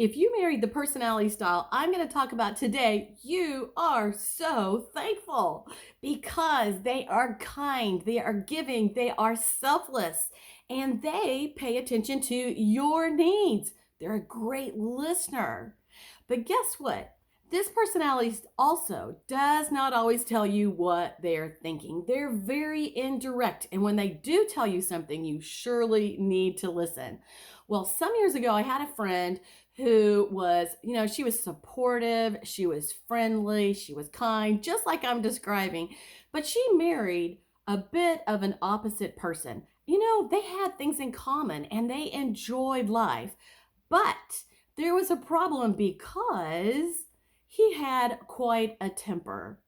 If you married the personality style I'm going to talk about today, you are so thankful because they are kind, they are giving, they are selfless, and they pay attention to your needs. They're a great listener. But guess what? This personality also does not always tell you what they're thinking. They're very indirect, and when they do tell you something, you surely need to listen. Well, some years ago, I had a friend who was, she was supportive, she was friendly, she was kind, just like I'm describing, but she married a bit of an opposite person. They had things in common and they enjoyed life, but there was a problem because he had quite a temper.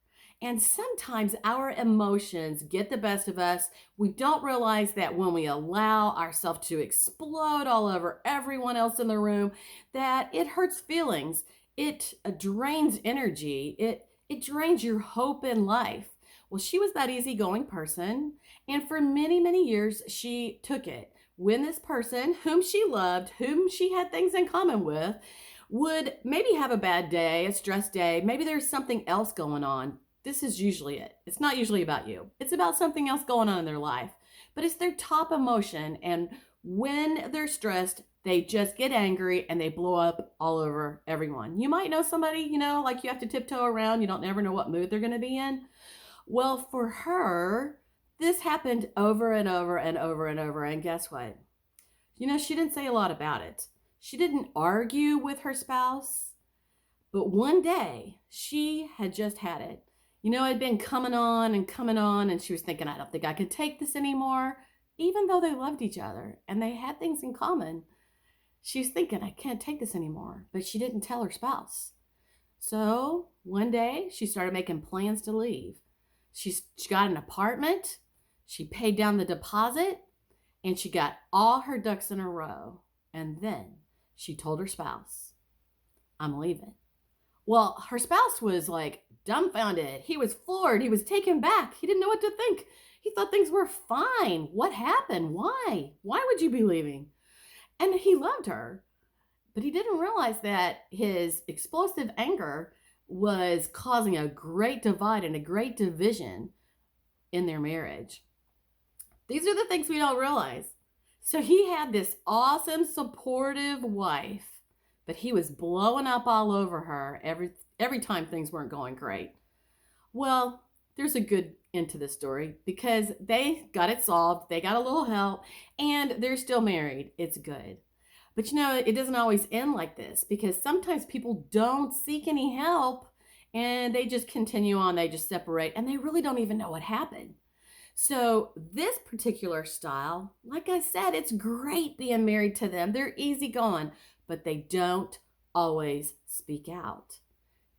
And sometimes our emotions get the best of us. We don't realize that when we allow ourselves to explode all over everyone else in the room, that it hurts feelings. It drains energy. It drains your hope in life. Well, she was that easygoing person, and for many, many years she took it when this person whom she loved, whom she had things in common with, would maybe have a bad day, a stress day, maybe there's something else going on. This is usually it. It's not usually about you. It's about something else going on in their life. But it's their top emotion, and when they're stressed, they just get angry and they blow up all over everyone. You might know somebody, like you have to tiptoe around. You don't never know what mood they're going to be in. Well, for her, this happened over and over and over and over. And guess what? She didn't say a lot about it. She didn't argue with her spouse, but one day she had just had it. It had been coming on, and she was thinking, I don't think I could take this anymore, even though they loved each other and they had things in common. She was thinking, I can't take this anymore, but she didn't tell her spouse. So one day she started making plans to leave. She got an apartment, she paid down the deposit, and she got all her ducks in a row. And then she told her spouse, I'm leaving. Well, her spouse was like dumbfounded. He was floored. He was taken back. He didn't know what to think. He thought things were fine. What happened? Why? Why would you be leaving? And he loved her, but he didn't realize that his explosive anger was causing a great divide and a great division in their marriage. These are the things we don't realize. So he had this awesome, supportive wife, but he was blowing up all over her every time things weren't going great. Well, there's a good end to this story because they got it solved, they got a little help, and they're still married. It's good. But it doesn't always end like this because sometimes people don't seek any help and they just continue on, they just separate, and they really don't even know what happened. So this particular style, like I said, it's great being married to them. They're easygoing, but they don't always speak out.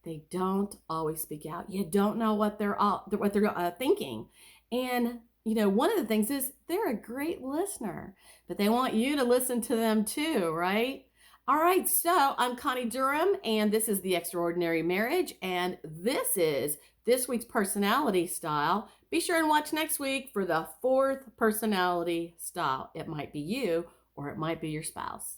They don't always speak out. You don't know what they're thinking. And one of the things is they're a great listener, but they want you to listen to them too, right? All right, so I'm Connie Durham, and this is The Extraordinary Marriage, and this is this week's personality style. Be sure and watch next week for the fourth personality style. It might be you, or it might be your spouse.